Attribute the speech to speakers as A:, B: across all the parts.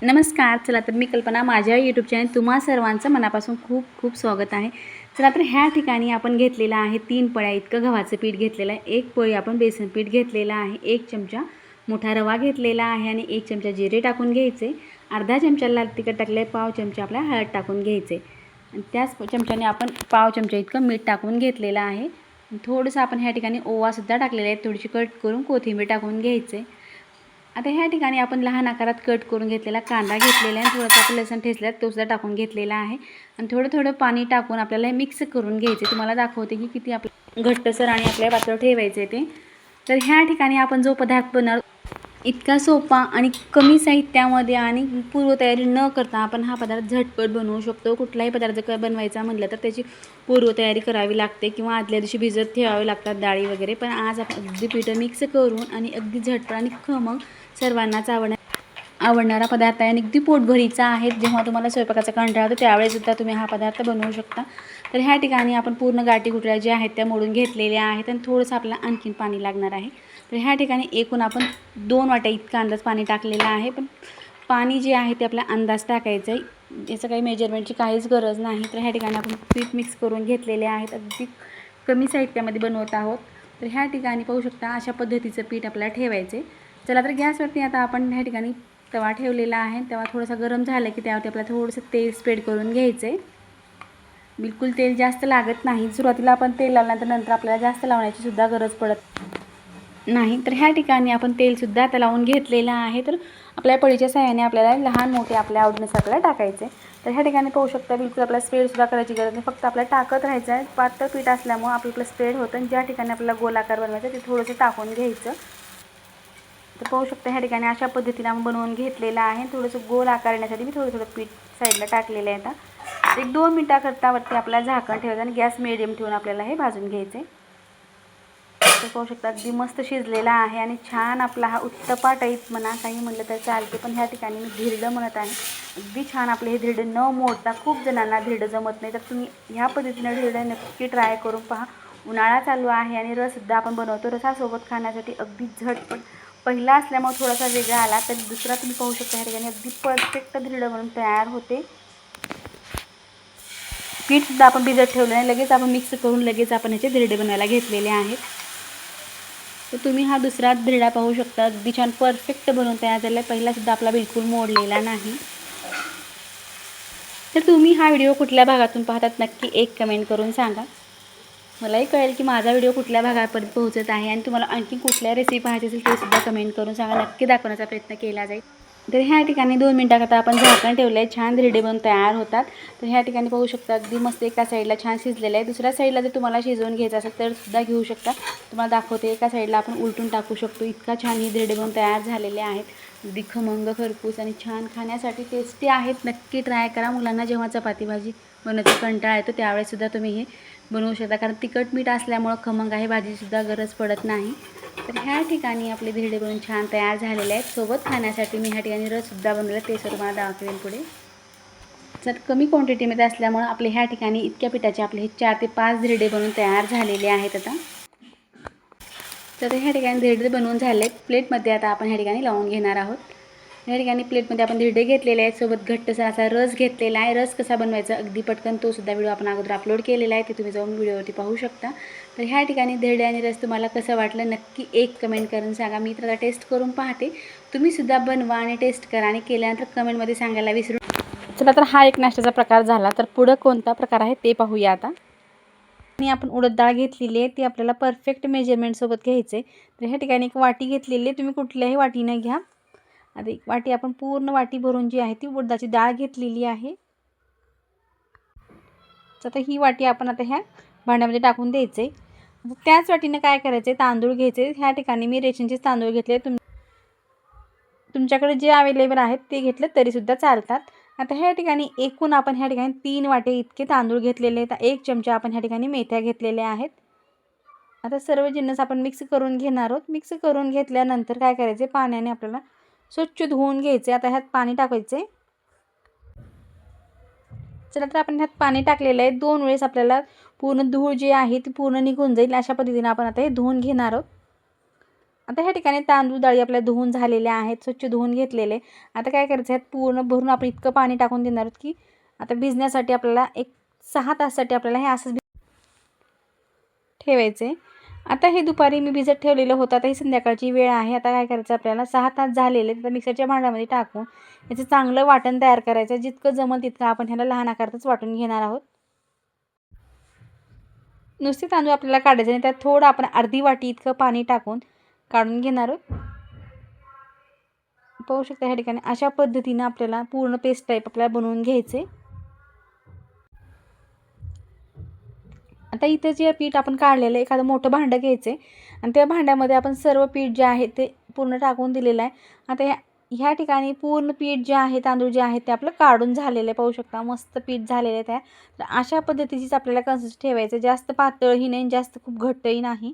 A: नमस्कार. चला तर मी कल्पना माझ्या यूट्यूब चॅनल तुम्हा सर्वांचं मनापासून खूप खूप स्वागत आहे. चला तर ह्या ठिकाणी आपण घेतलेलं आहे 3 पळ्या इतकं गव्हाचं पीठ घेतलेलं आहे. 1 पोळी आपण बेसन पीठ घेतलेलं आहे. 1 चमचा मोठा रवा घेतलेला आहे आणि 1 चमचा जिरे टाकून घ्यायचे. अर्धा चमचा लाल तिखट टाकले, पाव चमचा आपला हळद टाकून घ्यायचे आणि त्याच चमच्याने आपण पाव चमचा इतकं मीठ टाकून घेतलेलं आहे. थोडंसं आपण ह्या ठिकाणी ओवासुद्धा टाकलेला आहे. थोडीशी कट करून कोथिंबीर टाकून घ्यायचे. आता ह्या ठिकाणी आपण लहान आकारात कट करून घेतलेला कांदा घेतलेला आहे. थोडासा आपण लसूण ठेचला तो सुद्धा टाकून घेतलेला आहे आणि थोडं थोडं पाणी टाकून आपल्याला मिक्स करून घ्यायचे. तुम्हाला दाखवते की किती आपलं घट्टसर आणि आपल्या पातळ ठेवायचे ते. तर ह्या ठिकाणी आपण जो पदार्थ बनवणार इतका सोपा आणि कमी साहित्यामध्ये आणि पूर्वतयारी न करता आपण हा पदार्थ झटपट बनवू शकतो. कुठलाही पदार्थ बनवायचा म्हटलं तर त्याची पूर्वतयारी करावी लागते किंवा आदल्या दिवशी भिजत ठेवावे लागतात डाळी वगैरे. पण आज आपण अगदी पिठं मिक्स करून आणि अगदी झटपट आणि खमंग सर्वांनाच आवडणारा पदार्थ आहे आणि अगदी पोटभरीचा आहे. जेव्हा तुम्हाला स्वयंपाकाचा कंटाळा येतो त्यावेळेसुद्धा तुम्ही हा पदार्थ बनवू शकता. तर ह्या ठिकाणी आपण पूर्ण गाठी गुठळ्या ज्या आहेत त्या मोडून घेतलेल्या आहेत आणि थोडंसं आपल्याला आणखीन पाणी लागणार आहे. तर ह्या ठिकाणी एकूण आपण 2 वाट्या इतका अंदाज पाणी टाकलेलं आहे. पण पाणी जे आहे ते आपला अंदाज टाकायचं आहे. याचं काही मेजरमेंटची काहीच गरज नाही. तर ह्या ठिकाणी आपण पीठ मिक्स करून घेतलेले आहेत. अगदी कमी साहित्यामध्ये बनवत आहोत. तर ह्या ठिकाणी पाहू शकता अशा पद्धतीचं पीठ आपल्याला ठेवायचे. चला तर गॅसवरती आता आपण ह्या ठिकाणी तवा ठेवलेला आहे. तवा थोडासा गरम झाला की त्यावरती आपल्याला थोडंसं तेल स्प्रेड करून घ्यायचं आहे. बिलकुल तेल जास्त लागत नाही. सुरुवातीला आपण तेल लावल्यानंतर नंतर आपल्याला जास्त लावण्याची सुद्धा गरज पडत नाही. तर ह्या ठिकाणी आपण तेलसुद्धा आता लावून घेतलेलं आहे. तर आपल्या पळीच्या साहाय्याने आपल्याला लहान मोठे आपल्या आवडीनुसार आपल्याला टाकायचे. तर ह्या ठिकाणी पाहू शकता बिलकुल आपल्याला स्प्रेडसुद्धा करायची गरज नाही. फक्त आपल्याला टाकत राहायचं आहे. पातळ पीठ असल्यामुळं आपलं स्प्रेड होतं आणि ज्या ठिकाणी आपल्याला गोलाकार बनवायचं ते थोडंसं टाकून घ्यायचं. तर पाहू शकता ह्या ठिकाणी अशा पद्धतीने आपण बनवून घेतलेलं आहे. थोडंसं गोल आकार येण्यासाठी मी थोडं पीठ साईडला टाकलेलं आहे. आता 1-2 मिनटाकरता वरती आपल्याला झाकण ठेवायचं आणि गॅस मिडियम ठेवून आपल्याला हे भाजून घ्यायचे. तर पाहू शकता अगदी मस्त शिजलेला आहे आणि छान आपला हा उत्तप्पा टाईप म्हणा काही म्हटलं तर चालते. पण ह्या ठिकाणी मी धिरडं म्हणत आहे. अगदी छान आपले हे धिरडं न मोडता खूप जणांना धिरडं जमत नाही. तर तुम्ही ह्या पद्धतीनं धिरडं नक्की ट्राय करून पहा. उन्हाळा चालू आहे आणि रससुद्धा आपण बनवतो. रसासोबत खाण्यासाठी अगदी झटपट पहिला असल्यामुळे थोडासा वेगळा आला तर दुसरा तुम्ही पाहू शकता ह्या ठिकाणी अगदी परफेक्ट धिरडं बनून तयार होते. पीठसुद्धा आपण भिजत ठेवलं आहे. लगेच आपण मिक्स करून लगेच आपण ह्याचे धिरडे बनवायला घेतलेले आहेत. तर तुम्ही हा दुसरा धिरडा पाहू शकता. अगदी छान परफेक्ट बनवून तयार झाला आहे. पहिलासुद्धा आपला बिलकुल मोडलेला नाही. तर तुम्ही हा व्हिडिओ कुठल्या भागातून पाहतात नक्की एक कमेंट करून सांगा. मलाही कळेल की माझा व्हिडिओ कुठल्या भागापर्यंत पोहोचत आहे आणि तुम्हाला आणखी कुठल्या रेसिपी पाहायची असेल ते सुद्धा कमेंट करून सांगा. नक्की दाखवण्याचा प्रयत्न केला जाईल. तर ह्या ठिकाणी 2 मिनटाकरता आपण झाकण ठेवलं आहे. छान धिरडे बनून तयार होतात. तर ह्या ठिकाणी पाहू शकता अगदी मस्त एका साईडला छान शिजलेलं आहे. दुसऱ्या साईडला जर तुम्हाला शिजवून घ्यायचं असेल तर सुद्धा घेऊ शकता. तुम्हाला दाखवते एका साईडला आपण उलटून टाकू शकतो. इतका छान ही धिरडे बनून तयार झालेले आहेत. अगदी खमंग खरपूस आणि छान खाण्यासाठी टेस्टी आहेत. नक्की ट्राय करा. मुलांना जेव्हा चपाती भाजी बनवायचा कंटाळा येतो त्यावेळेससुद्धा तुम्ही हे बनवू शकता. कारण तिखट मीठ असल्यामुळं खमंग आहे भाजीसुद्धा गरज पडत नाही. तर ह्या ठिकाणी आपले धिरडे बनवून छान तयार झालेले आहेत. सोबत खाण्यासाठी मी ह्या ठिकाणी रससुद्धा बनवलं ते सुद्धा तुम्हाला दाखवेन पुढे. जर कमी क्वांटिटीमध्ये असल्यामुळं आपले ह्या ठिकाणी इतक्या पिठाचे आपले हे 4 ते 5 धिरडे बनवून तयार झालेले आहेत आता. तर ह्या ठिकाणी धिरडे बनवून झाले आहेत. प्लेटमध्ये आता आपण ह्या ठिकाणी लावून घेणार आहोत. या ठिकाणी प्लेटमध्ये आपण धिरडे घेतलेले आहेत. सोबत घट्टसर असा रस घेतलेला आहे. रस कसा बनवायचा अगदी पटकन तो सुद्धा व्हिडिओ आपण अगोदर अपलोड केलेला आहे. ते तुम्ही जाऊन व्हिडिओवरती पाहू शकता. तर ह्या ठिकाणी धिरडे आणि रस तुम्हाला कसं वाटलं नक्की एक कमेंट करून सांगा. मी तर आता टेस्ट करून पाहते. तुम्हीसुद्धा बनवा आणि टेस्ट करा आणि केल्यानंतर कमेंटमध्ये सांगायला विसरू. चला तर हा एक नाश्त्याचा प्रकार झाला. तर पुढं कोणता प्रकार आहे ते पाहूया आता. आणि आपण उडद डाळ घेतलेली आहे ती आपल्याला परफेक्ट मेजरमेंटसोबत घ्यायचे. तर ह्या ठिकाणी एक वाटी घेतलेली आहे. तुम्ही कुठल्याही वाटीने घ्या. आता एक वाटी आपण पूर्ण वाटी भरून जी आहे ती उडदाची डाळ घेतलेली आहे. तर ही वाटी आपण आता ह्या भांड्यामध्ये टाकून द्यायचे. त्याच वाटीने काय करायचे तांदूळ घ्यायचे. ह्या ठिकाणी मी रेशनचेच तांदूळ घेतले. तुमच्याकडे जे अवेलेबल आहेत ते घेतले तरीसुद्धा चालतात. आता ह्या ठिकाणी एकूण आपण ह्या ठिकाणी 3 वाटे इतके तांदूळ घेतलेले आहेत. 1 चमचा आपण ह्या ठिकाणी मेथ्या घेतलेल्या आहेत. आता सर्व जिन्नस आपण मिक्स करून घेणार आहोत. मिक्स करून घेतल्यानंतर काय करायचे पाण्याने आपल्याला स्वच्छ धुवून घ्यायचे. आता ह्यात पाणी टाकायचे. चला तर आपण ह्यात पाणी टाकलेलं आहे. 2 वेळेस आपल्याला पूर्ण धूळ जी आहे ती पूर्ण निघून जाईल. अशा पद्धतीने आपण आता हे धुवून घेणार आहोत. आता ह्या ठिकाणी तांदूळ डाळी आपल्या धुवून झालेल्या आहेत, स्वच्छ धुवून घेतलेले. आता काय करायचं आहे, पूर्ण भरून आपण इतकं पाणी टाकून देणार आहोत की आता भिजण्यासाठी आपल्याला एक 6 तासासाठी आपल्याला हे असंच ठेवायचे. आता हे दुपारी मी भिजत ठेवलेलं होतं. आता ही संध्याकाळची वेळ आहे. आता काय करायचं आपल्याला 6 तास झालेले तर मिक्सरच्या भांड्यामध्ये टाकून याचं चांगलं वाटण तयार करायचं. जितकं जमल तितकं आपण ह्याला लहान आकारातच वाटून घेणार आहोत. नुसते तांदूळ आपल्याला काढायचे आणि त्यात थोडं आपण अर्धी वाटी इतकं पाणी टाकून काढून घेणार आहोत. पाहू शकता ह्या ठिकाणी अशा पद्धतीनं आपल्याला पूर्ण पेस्ट टाईप आपल्याला बनवून घ्यायचे. आता इथे जे पीठ आपण काढलेलं एखादं मोठं भांडं घ्यायचे आणि त्या भांड्यामध्ये आपण सर्व पीठ जे आहे ते पूर्ण टाकून दिलेलं आहे. आता ह्या ठिकाणी पूर्ण पीठ जे आहे तांदूळ जे आहे ते आपलं काढून झालेलं आहे. पाहू शकता मस्त पीठ झालेलं आहे त्या. तर अशा पद्धतीचीच आपल्याला कन्सिस्टन्सी ठेवायचं. जास्त पातळही नाही जास्त खूप घट्टही नाही.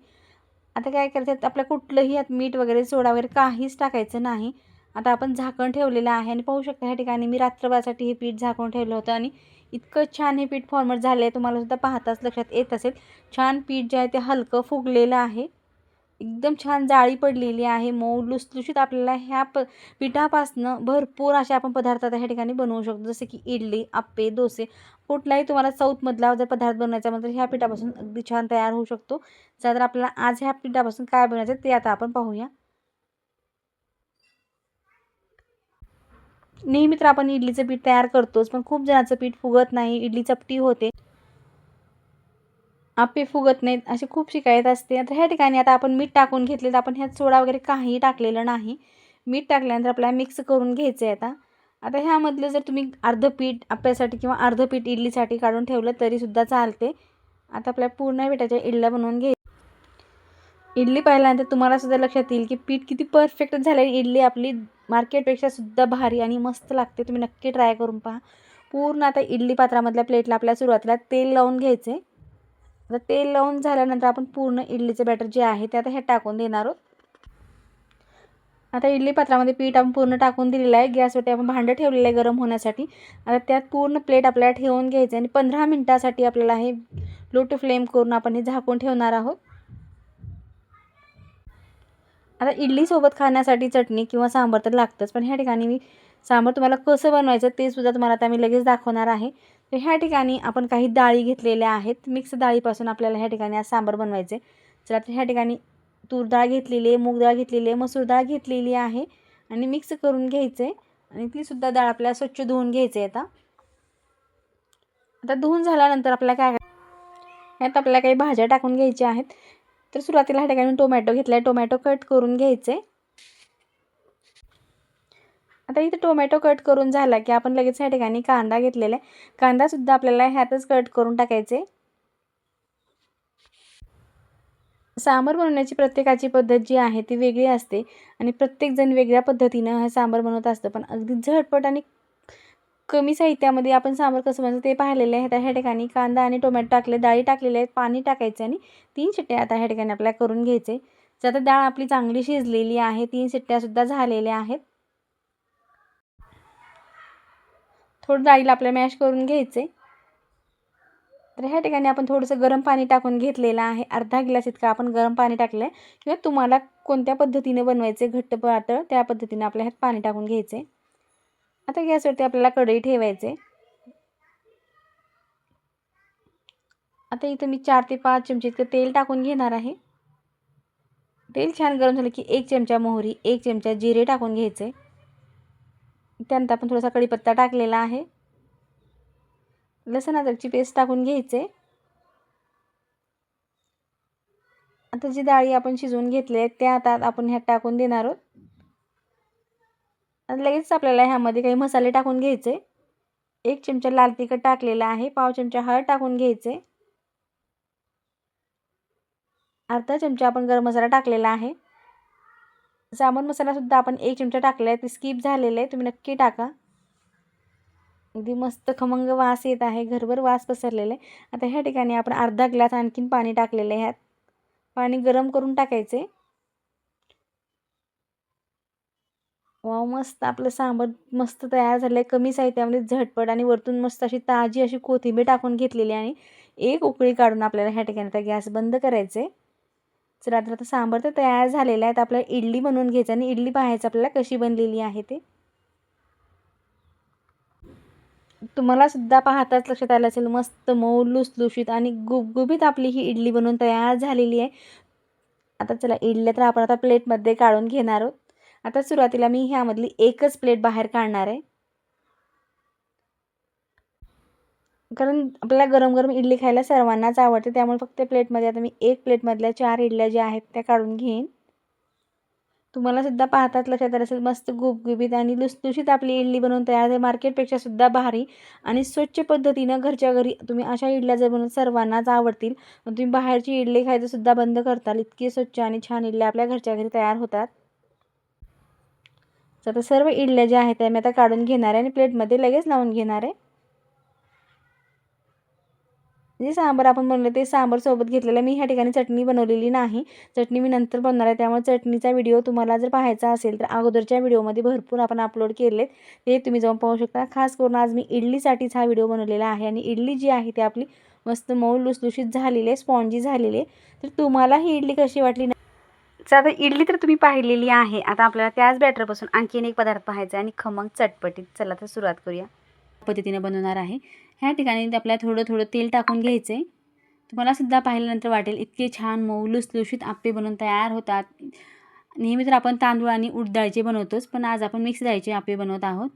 A: आता काय करायचं आपल्या कुठलंही यात मीठ वगैरे सोडा वगैरे काहीच टाकायचं नाही. आता आपण झाकण ठेवलेलं आहे आणि पाहू शकता ह्या ठिकाणी मी रात्रभरासाठी हे पीठ झाकून ठेवलं होतं आणि इतकं छान हे पीठ फॉर्मर झालं आहे. तुम्हाला सुद्धा पाहताच लक्षात येत असेल. छान पीठ जे आहे ते हलकं फुगलेलं आहे. एकदम छान जाळी पडलेली आहे. मऊ लुसलुशीत आपल्याला ह्या पिठापासनं भरपूर असे आपण पदार्थ आता ह्या ठिकाणी बनवू शकतो. जसे की इडली, आप्पे, डोसे कुठलाही तुम्हाला साऊथमधला जर पदार्थ बनवायचा म्हणजे ह्या पिठापासून अगदी छान तयार होऊ शकतो. तर आपल्याला आज ह्या पिठापासून काय बनवायचं ते आता आपण पाहूया. नेहमी तर आपण इडलीचं पीठ तयार करतोच, पण खूप जणांचं पीठ फुगत नाही, इडली चपटी होते, आप्पे फुगत नाहीत, अशी खूप शिकायत असते. आता ह्या ठिकाणी आता आपण मीठ टाकून घेतले तर आपण ह्यात सोडा वगैरे काहीही टाकलेलं नाही. मीठ टाकल्यानंतर आपल्याला मिक्स करून घ्यायचं आहे. आता ह्यामधलं जर तुम्ही अर्धं पीठ आप्यासाठी किंवा अर्धं पीठ इडलीसाठी काढून ठेवलं तरीसुद्धा चालते. आता आपल्या पूर्ण पिठाच्या इडल्या बनवून इडली पाहिल्यानंतर तुम्हाला सुद्धा लक्षात येईल की पीठ किती परफेक्ट झालं आहे. इडली आपली मार्केटपेक्षा सुद्धा भारी आणि मस्त लागते. तुम्ही नक्की ट्राय करून पहा. पूर्ण आता इडली पात्रामधल्या प्लेटला आपल्या सुरुवातीला तेल लावून घ्यायचे. आता तेल लावून झाल्यानंतर आपण पूर्ण इडलीचं बॅटर जे आहे ते आता हे टाकून देणार आहोत. आता इडली पात्रामध्ये पीठ आपण पूर्ण टाकून दिलेलं आहे. गॅसवरती आपण भांडं ठेवलेलं आहे गरम होण्यासाठी. आता त्यात पूर्ण प्लेट आपल्याला ठेवून घ्यायचं आणि 15 मिनिटासाठी आपल्याला हे लो टू फ्लेम करून आपण हे झाकून ठेवणार आहोत. आता इडलीसोबत खाण्यासाठी चटणी किंवा सांबार तर लागतंच, पण ह्या ठिकाणी मी सांबार तुम्हाला कसं बनवायचं ते सुद्धा तुम्हाला आता मी लगेच दाखवणार आहे. तर ह्या ठिकाणी आपण काही डाळी घेतलेल्या आहेत. मिक्स डाळीपासून आपल्याला ह्या ठिकाणी आज सांबार बनवायचे. तर आता ह्या ठिकाणी तूर डाळ घेतलेली आहे, मूग डाळ घेतलेली आहे, मसूर डाळ घेतलेली आहे आणि मिक्स करून घ्यायचे आणि तीसुद्धा डाळ आपल्याला स्वच्छ धुवून घ्यायचे. आता धुवून झाल्यानंतर आपल्याला काय ह्यात आपल्याला काही भाज्या टाकून घ्यायच्या आहेत. तर सुरुवातीला ह्या ठिकाणी टोमॅटो घेतला आहे. टोमॅटो कट करून घ्यायचे. आता इथे टोमॅटो कट करून झाला की आपण लगेच ह्या ठिकाणी कांदा घेतलेला आहे. कांदासुद्धा आपल्याला ह्यातच कट करून टाकायचे. सांबार बनवण्याची प्रत्येकाची पद्धत जी आहे ती वेगळी असते आणि प्रत्येकजण वेगळ्या पद्धतीनं हे सांबार बनवत असतं. पण अगदी झटपट आणि कमी साहित्यामध्ये आपण सांबार कसं बनवतो ते पाहिलेलं आहे. ह्या ठिकाणी कांदा आणि टोमॅटो टाकले, डाळी टाकलेले आहेत, पाणी टाकायचं आणि 3 शिट्ट्या आता ह्या ठिकाणी आपल्याला करून घ्यायचे. तर आता डाळ आपली चांगली शिजलेली आहे. 3 शिट्ट्यासुद्धा झालेल्या आहेत. थोडं डाळीला आपल्याला मॅश करून घ्यायचे. तर ह्या ठिकाणी आपण थोडंसं गरम पाणी टाकून घेतलेलं आहे. अर्धा ग्लास इतकं आपण गरम पाणी टाकलं आहे किंवा तुम्हाला कोणत्या पद्धतीने बनवायचे घट्ट पातळ त्या पद्धतीने आपल्या ह्यात पाणी टाकून घ्यायचे. आता गॅसवरती आपल्याला कढई ठेवायचे. आता इथं मी 4 ते 5 चमचे इतकं तेल टाकून घेणार आहे. तेल छान गरम झालं की 1 चमचा मोहरी, 1 चमचा जिरे टाकून घ्यायचे. त्यानंतर आपण थोडासा कढीपत्ता टाकलेला आहे. लसूण अद्रकची पेस्ट टाकून घ्यायचे. आता जी डाळी आपण शिजवून घेतली आहे त्या आता आपण ह्यात टाकून देणार आहोत. आणि लगेच आपल्याला ह्यामध्ये काही मसाले टाकून घ्यायचे. 1 चमचा लाल तिखट टाकलेला आहे, पाव चमचा हळद टाकून घ्यायचे. अर्धा चमचा आपण गरम मसाला टाकलेला आहे. सांबार मसालासुद्धा आपण 1 चमचा टाकला आहे, ते स्किप झालेलं आहे, तुम्ही नक्की टाका. अगदी मस्त खमंग वास येत आहे, घरभर वास पसरलेला आहे. आता ह्या ठिकाणी आपण अर्धा ग्लास आणखीन पाणी टाकलेलं आहे. ह्यात पाणी गरम करून टाकायचे. वाव, मस्त आपलं सांबार मस्त तयार झालं आहे. कमी साहित्यामध्ये झटपट आणि वरतून मस्त अशी ताजी अशी कोथिंबीर टाकून घेतलेली आणि एक उकळी काढून आपल्याला ह्या ठिकाणी आता गॅस बंद करायचे. चला तर आता सांबार तर तयार झालेला आहे. तर आपल्याला इडली बनवून घ्यायचं आणि इडली पाहायचं आपल्याला कशी बनलेली आहे ते. तुम्हाला सुद्धा पाहताच लक्षात आलं असेल, मस्त मऊ लुसलुशीत आणि गुबगुबीत आपली ही इडली बनवून तयार झालेली आहे. आता चला इडल्या तर आपण आता प्लेटमध्ये काढून घेणार आहोत. आता सुरुवातीला मी ह्यामधली एकच प्लेट बाहेर काढणार आहे. कारण आपल्याला गरम गरम इडली खायला सर्वांनाच आवडते, त्यामुळे फक्त प्लेटमध्ये आता मी एक प्लेटमधल्या 4 इडल्या ज्या आहेत त्या काढून घेईन. तुम्हाला सुद्धा पाहताच लक्षात आलं असेल, मस्त गुबगुबीत आणि लुसलुशीत आपली इडली बनवून तयार आहे. मार्केटपेक्षा सुद्धा भारी आणि स्वच्छ पद्धतीनं घरच्या घरी तुम्ही अशा इडल्या जर बनवून सर्वांनाच आवडतील. मग तुम्ही बाहेरची इडली खायचं सुद्धा बंद करताल. इतकी स्वच्छ आणि छान इडल्या आपल्या घरच्या घरी तयार होतात. तर आता सर्व इडल्या ज्या आहेत त्या मी आता काढून घेणार आहे आणि प्लेटमध्ये लगेच लावून घेणार आहे. जे सांबार आपण बनवलं ते सांबार सोबत घेतलेलं मी ह्या ठिकाणी चटणी बनवलेली नाही. चटणी मी नंतर बनवणार आहे, त्यामुळे चटणीचा व्हिडिओ तुम्हाला जर पाहायचा असेल तर अगोदरच्या व्हिडिओमध्ये भरपूर आपण अपलोड केलेत, ते तुम्ही जाऊन पाहू शकता. खास करून आज मी इडलीसाठीच हा व्हिडिओ बनवलेला आहे आणि इडली जी आहे ती आपली मस्त मऊ लुसलुशीत झालेली आहे, स्पॉन्जी झालेली आहे. तर तुम्हाला ही इडली कशी वाटली तर आता इडली तर तुम्ही पाहिलेली आहे. आता आपल्याला त्याच बॅटरपासून आणखीन एक पदार्थ पाहायचा आहे आणि खमंग चटपटीत. चला तर सुरुवात करूया. पद्धतीने बनवणार आहे. ह्या ठिकाणी आपल्याला थोडं थोडं तेल टाकून घ्यायचं आहे. तुम्हाला सुद्धा पाहिल्यानंतर वाटेल इतके छान मऊ लुसलुशीत आप्पे बनवून तयार होतात. नेहमी तर आपण तांदूळ आणि उडीद डाळीचे बनवतोच, पण आज आपण मिक्स डाळीचे आप्पे बनवत आहोत.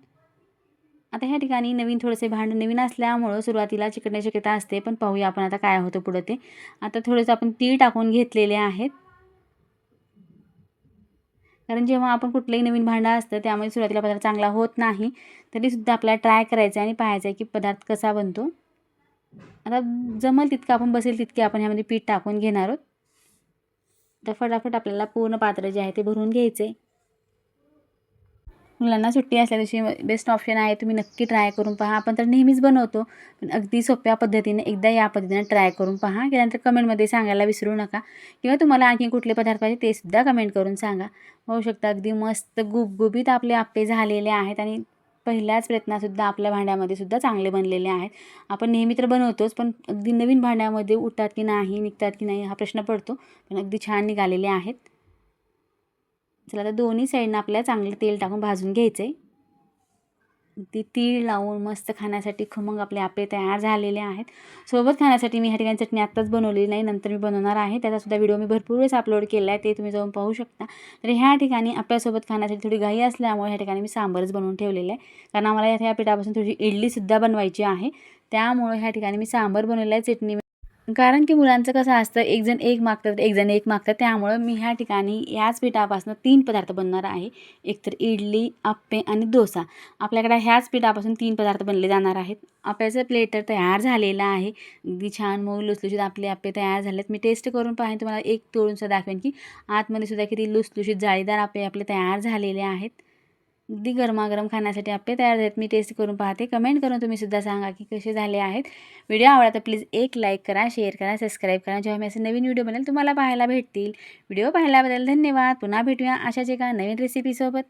A: आता ह्या ठिकाणी नवीन थोडेसे भांडं नवीन असल्यामुळं सुरुवातीला चिकटण्याची शक्यता असते, पण पाहूया आपण आता काय होतं पुढं ते. आता थोडंसं आपण तीळ टाकून घेतलेले आहेत. कारण जेव्हा आपण कुठलंही नवीन भांडं असतं त्यामुळे सुरुवातीला पदार्थ चांगला होत नाही, तरीसुद्धा आपल्याला ट्राय करायचं आहे आणि पाहायचं आहे की पदार्थ कसा बनतो. आता जमेल तितकं आपण बसेल तितके आपण ह्यामध्ये पीठ टाकून घेणार आहोत. तर फटाफट आपल्याला पूर्ण पात्र जे आहे ते भरून घ्यायचं आहे. मुलांना सुट्टी असल्या दिवशी बेस्ट ऑप्शन आहे, तुम्ही नक्की ट्राय करून पहा. आपण तर नेहमीच बनवतो, पण अगदी सोप्या पद्धतीने एकदा या पद्धतीने ट्राय करून पहा. त्यानंतर कमेंटमध्ये सांगायला विसरू नका किंवा तुम्हाला आणखी कुठले पदार्थ पाहिजे ते सुद्धा कमेंट करून सांगा. होऊ शकतं अगदी मस्त गुबगुबीत आपले आप्पे झालेले आहेत आणि पहिल्याच प्रयत्नातसुद्धा आपल्या भांड्यामध्ये सुद्धा चांगले बनलेले आहेत. आपण नेहमी तर बनवतोच, पण अगदी नवीन भांड्यामध्ये उठतात की नाही, निघतात की नाही हा प्रश्न पडतो, पण अगदी छान निघालेले आहेत. चला आता दोन्ही साईडनं आपल्याला चांगलं तेल टाकून भाजून घ्यायचं आहे. ती तीळ लावून मस्त खाण्यासाठी खमंग आपले आप्पे तयार झालेले आहेत. सोबत खाण्यासाठी मी ह्या ठिकाणी चटणी आत्ताच बनवलेली नाही, नंतर मी बनवणार आहे. त्याचासुद्धा व्हिडिओ मी भरपूर वेळेस अपलोड केला आहे, ते तुम्ही जाऊन पाहू शकता. तर ह्या ठिकाणी आपल्यासोबत खाण्यासाठी थोडी घाई असल्यामुळे ह्या ठिकाणी मी सांबारच बनवून ठेवलेलं आहे. कारण आम्हाला ह्या पिठापासून थोडी इडलीसुद्धा बनवायची आहे, त्यामुळे ह्या ठिकाणी मी सांबार बनवलेलं आहे. चटणी कारण की मुलांचं कसं असतं, एक जण एक मागतात, एक जण एक मागतात. त्यामुळं मी ह्या ठिकाणी याच पिठापासून 3 पदार्थ बनणार आहे. एक तर इडली, आप्पे आणि डोसा. आपल्याकडे ह्याच पिठापासून 3 पदार्थ बनले जाणार आहेत. आप्याचं प्लेट तर तयार झालेलं आहे. अगदी छान मऊ लुसलुशीत आपले आप्पे तयार झालेत. मी टेस्ट करून पाहेन, तुम्हाला एक तोडूनसुद्धा दाखवेन की आतमध्ये सुद्धा किती लुसलुशीत जाळीदार आप्पे आपले तयार झालेले आहेत. अगदी गरमागरम खाण्यासाठी आप्पे तयार आहेत. मी टेस्ट करून पाहते. कमेंट करून तुम्ही सुद्धा सांगा की कसे झाले आहेत. व्हिडिओ आवडला तर प्लीज एक लाईक करा, शेअर करा, सबस्क्राईब करा. जेव्हा मी असे नवीन व्हिडिओ बनेल तुम्हाला पाहायला भेटतील. व्हिडिओ पाहिल्याबद्दल धन्यवाद. पुन्हा भेटूया अशाच एका नवीन रेसिपीसोबत.